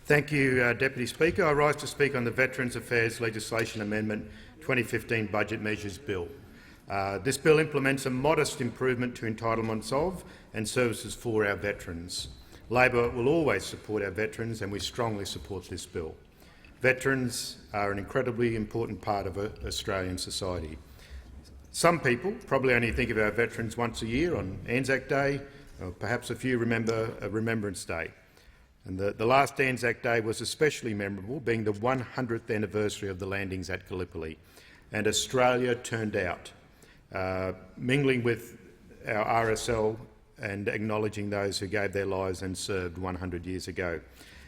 Thank you, Deputy Speaker. I rise to speak on the Veterans Affairs Legislation Amendment 2015 Budget Measures Bill. This bill implements a modest improvement to entitlements of and services for our veterans. Labor will always support our veterans, and we strongly support this bill. Veterans are an incredibly important part of Australian society. Some people probably only think of our veterans once a year on Anzac Day, or perhaps a few remember Remembrance Day. And the last Anzac Day was especially memorable, being the 100th anniversary of the landings at Gallipoli, and Australia turned out, mingling with our RSL and acknowledging those who gave their lives and served 100 years ago.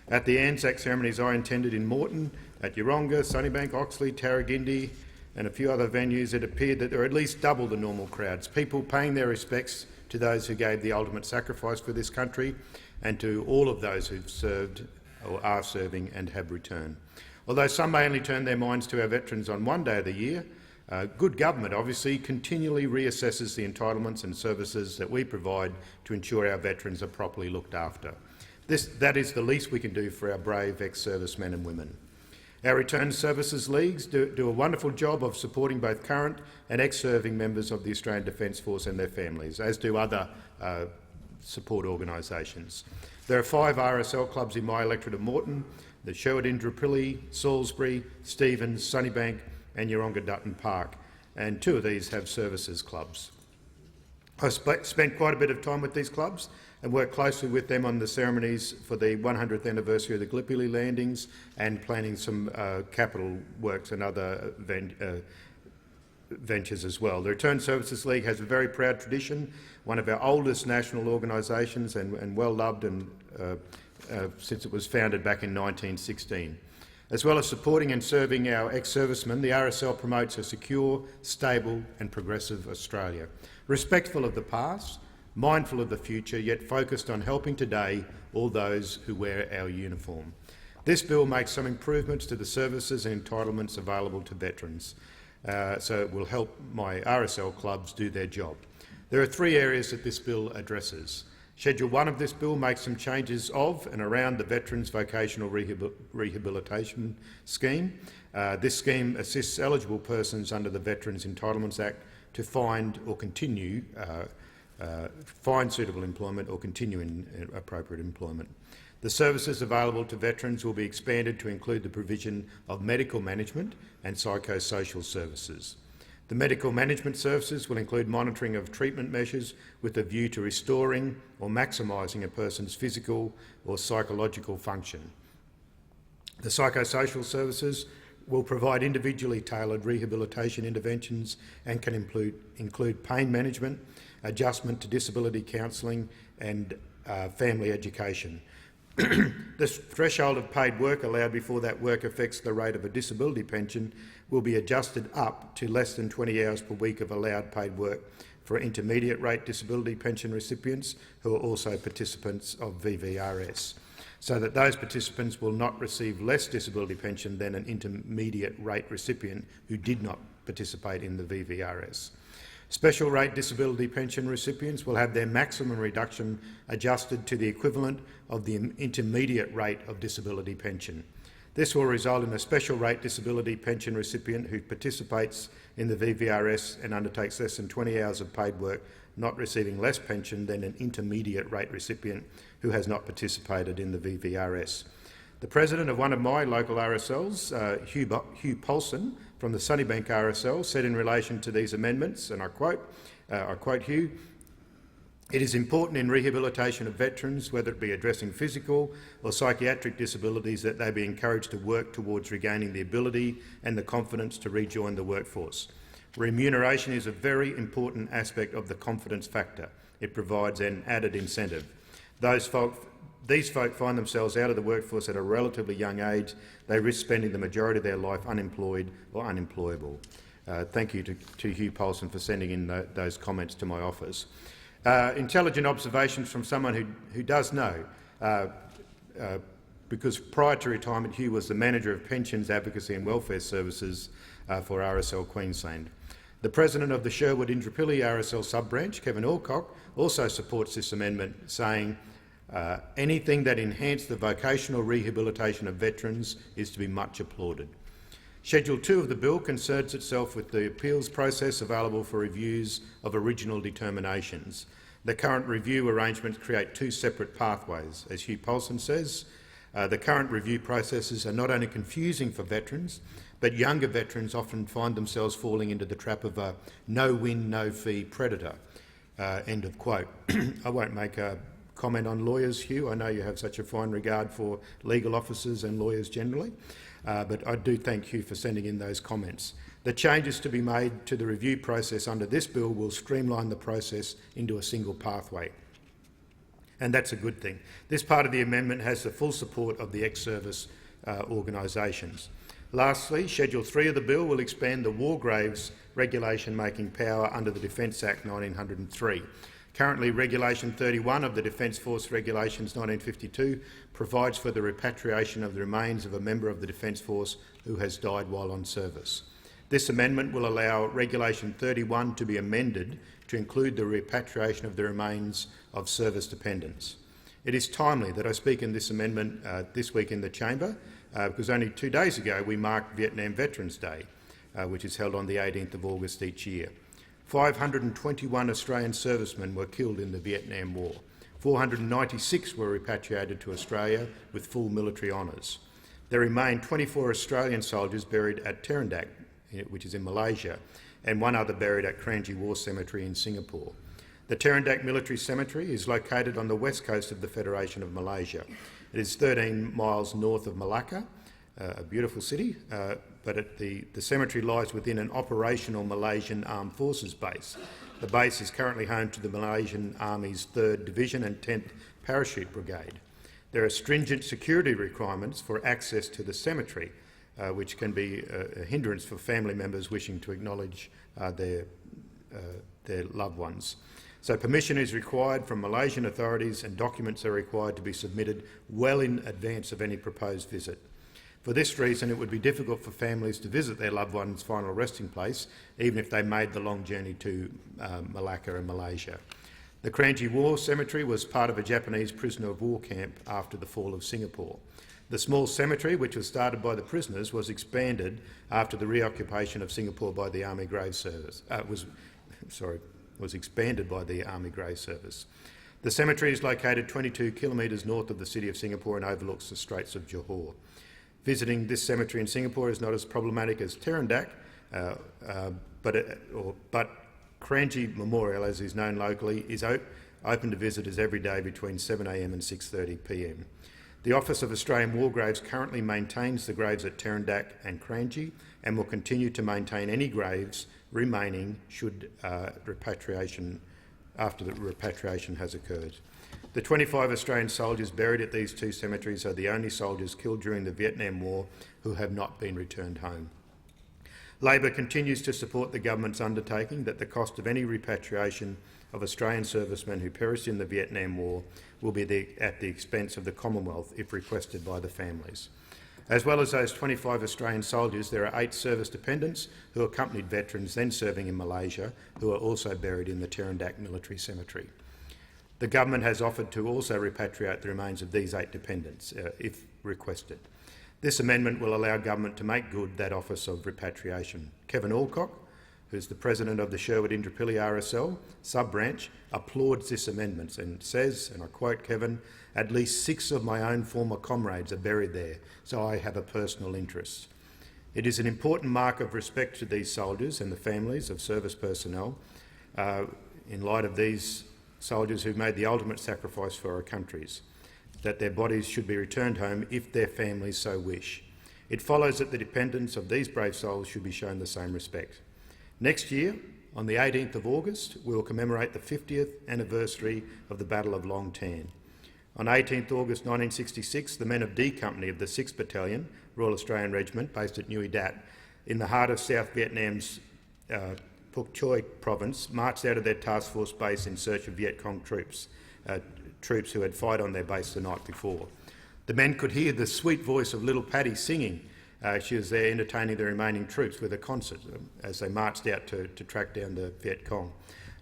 At the Anzac ceremonies I attended in Moreton, at Yeronga, Sunnybank, Oxley, Tarragindi and a few other venues, it appeared that there were at least double the normal crowds, people paying their respects to those who gave the ultimate sacrifice for this country and to all of those who've served or are serving and have returned. Although some may only turn their minds to our veterans on one day of the year, good government obviously continually reassesses the entitlements and services that we provide to ensure our veterans are properly looked after. That is the least we can do for our brave ex-servicemen and women. Our Returned Services Leagues do a wonderful job of supporting both current and ex-serving members of the Australian Defence Force and their families, as do other support organisations. There are 5 RSL clubs in my electorate of Moreton: the Sherwood Indooroopilly, Salisbury, Stephens, Sunnybank and Yeronga Dutton Park, and 2 of these have services clubs. I've spent quite a bit of time with these clubs and worked closely with them on the ceremonies for the 100th anniversary of the Gallipoli landings and planning some capital works and other ventures as well. The Returned Services League has a very proud tradition, one of our oldest national organisations and well loved since it was founded back in 1916. As well as supporting and serving our ex-servicemen, the RSL promotes a secure, stable and progressive Australia, respectful of the past, mindful of the future, yet focused on helping today all those who wear our uniform. This bill makes some improvements to the services and entitlements available to veterans, so it will help my RSL clubs do their job. There are 3 areas that this bill addresses. Schedule 1 of this bill makes some changes of and around the Veterans Vocational Rehabilitation Scheme. This scheme assists eligible persons under the Veterans Entitlements Act to find suitable employment or continue in appropriate employment. The services available to veterans will be expanded to include the provision of medical management and psychosocial services. The medical management services will include monitoring of treatment measures with a view to restoring or maximising a person's physical or psychological function. The psychosocial services will provide individually tailored rehabilitation interventions and can include pain management, adjustment to disability counselling and family education. The threshold of paid work allowed before that work affects the rate of a disability pension will be adjusted up to less than 20 hours per week of allowed paid work for intermediate rate disability pension recipients who are also participants of VVRS, so that those participants will not receive less disability pension than an intermediate rate recipient who did not participate in the VVRS. Special rate disability pension recipients will have their maximum reduction adjusted to the equivalent of the intermediate rate of disability pension. This will result in a special rate disability pension recipient who participates in the VVRS and undertakes less than 20 hours of paid work not receiving less pension than an intermediate rate recipient who has not participated in the VVRS. The president of one of my local RSLs, Hugh Paulson, from the Sunnybank RSL, said in relation to these amendments, and I quote Hugh, "It is important in rehabilitation of veterans, whether it be addressing physical or psychiatric disabilities, that they be encouraged to work towards regaining the ability and the confidence to rejoin the workforce. Remuneration is a very important aspect of the confidence factor. It provides an added incentive. These folk find themselves out of the workforce at a relatively young age. They risk spending the majority of their life unemployed or unemployable." Thank you to Hugh Paulson for sending in those comments to my office. Intelligent observations from someone who does know, because prior to retirement Hugh was the Manager of Pensions, Advocacy and Welfare Services for RSL Queensland. The President of the Sherwood Indooroopilly RSL sub-branch, Kevin Alcock, also supports this amendment, saying, Anything that enhances the vocational rehabilitation of veterans is to be much applauded. Schedule 2 of the bill concerns itself with the appeals process available for reviews of original determinations. The current review arrangements create two separate pathways. As Hugh Paulson says, the current review processes are not only confusing for veterans, but younger veterans often find themselves falling into the trap of a no-win, no-fee predator. End of quote. I won't make a comment on lawyers, Hugh. I know you have such a fine regard for legal officers and lawyers generally, but I do thank Hugh for sending in those comments. The changes to be made to the review process under this bill will streamline the process into a single pathway, and that's a good thing. This part of the amendment has the full support of the ex-service organisations. Lastly, Schedule 3 of the bill will expand the war graves regulation-making power under the Defence Act 1903. Currently, Regulation 31 of the Defence Force Regulations 1952 provides for the repatriation of the remains of a member of the Defence Force who has died while on service. This amendment will allow Regulation 31 to be amended to include the repatriation of the remains of service dependents. It is timely that I speak in this amendment this week in the Chamber, because only 2 days ago we marked Vietnam Veterans Day, which is held on the 18th of August each year. 521 Australian servicemen were killed in the Vietnam War. 496 were repatriated to Australia with full military honours. There remain 24 Australian soldiers buried at Terendak, which is in Malaysia, and one other buried at Kranji War Cemetery in Singapore. The Terendak Military Cemetery is located on the west coast of the Federation of Malaysia. It is 13 miles north of Malacca, a beautiful city, but the cemetery lies within an operational Malaysian Armed Forces base. The base is currently home to the Malaysian Army's 3rd Division and 10th Parachute Brigade. There are stringent security requirements for access to the cemetery, which can be a hindrance for family members wishing to acknowledge their loved ones. So permission is required from Malaysian authorities and documents are required to be submitted well in advance of any proposed visit. For this reason, it would be difficult for families to visit their loved one's final resting place, even if they made the long journey to Malacca and Malaysia. The Kranji War Cemetery was part of a Japanese prisoner of war camp after the fall of Singapore. The small cemetery, which was started by the prisoners, was expanded after the reoccupation of Singapore by the Army Grave Service. Was expanded by the Army Grave Service. The cemetery is located 22 kilometres north of the city of Singapore and overlooks the Straits of Johor. Visiting this cemetery in Singapore is not as problematic as Terendak, but Kranji Memorial, as is known locally, is open to visitors every day between 7 a.m. and 6:30 p.m. The Office of Australian War Graves currently maintains the graves at Terendak and Kranji and will continue to maintain any graves remaining after the repatriation has occurred. The 25 Australian soldiers buried at these two cemeteries are the only soldiers killed during the Vietnam War who have not been returned home. Labor continues to support the government's undertaking that the cost of any repatriation of Australian servicemen who perished in the Vietnam War will be at the expense of the Commonwealth if requested by the families. As well as those 25 Australian soldiers, there are 8 service dependents who accompanied veterans then serving in Malaysia who are also buried in the Terendak Military Cemetery. The government has offered to also repatriate the remains of these 8 dependents, if requested. This amendment will allow government to make good that office of repatriation. Kevin Alcock, who's the president of the Sherwood Indooroopilly RSL sub-branch, applauds this amendment and says, and I quote Kevin, "At least 6 of my own former comrades are buried there, so I have a personal interest. It is an important mark of respect to these soldiers and the families of service personnel in light of these soldiers who've made the ultimate sacrifice for our countries, that their bodies should be returned home if their families so wish. It follows that the dependents of these brave souls should be shown the same respect." Next year, on the 18th of August, we will commemorate the 50th anniversary of the Battle of Long Tan. On 18th August 1966, the men of D Company of the 6th Battalion, Royal Australian Regiment, based at Nui Dat, in the heart of South Vietnam's Phuoc Choi province, marched out of their task force base in search of Viet Cong troops who had fired on their base the night before. The men could hear the sweet voice of little Patty singing. She was there entertaining the remaining troops with a concert as they marched out to track down the Viet Cong.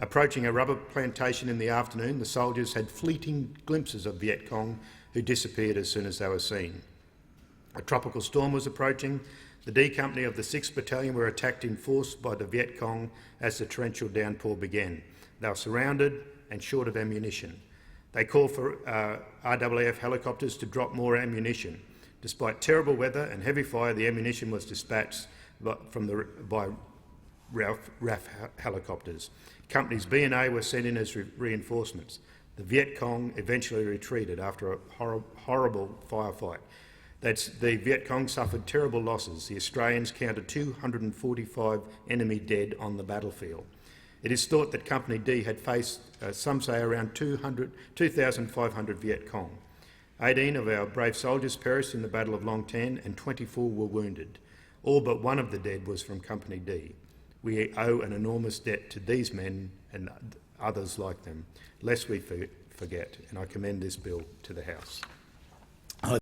Approaching a rubber plantation in the afternoon, the soldiers had fleeting glimpses of Viet Cong, who disappeared as soon as they were seen. A tropical storm was approaching. The D Company of the 6th Battalion were attacked in force by the Viet Cong as the torrential downpour began. They were surrounded and short of ammunition. They called for RAAF helicopters to drop more ammunition. Despite terrible weather and heavy fire, the ammunition was dispatched by RAAF helicopters. Companies B and A were sent in as reinforcements. The Viet Cong eventually retreated after a horrible firefight. The Viet Cong suffered terrible losses. The Australians counted 245 enemy dead on the battlefield. It is thought that Company D had faced, some say, around 2,500 Viet Cong. 18 of our brave soldiers perished in the Battle of Long Tan and 24 were wounded. All but one of the dead was from Company D. We owe an enormous debt to these men and others like them, lest we forget, and I commend this bill to the House.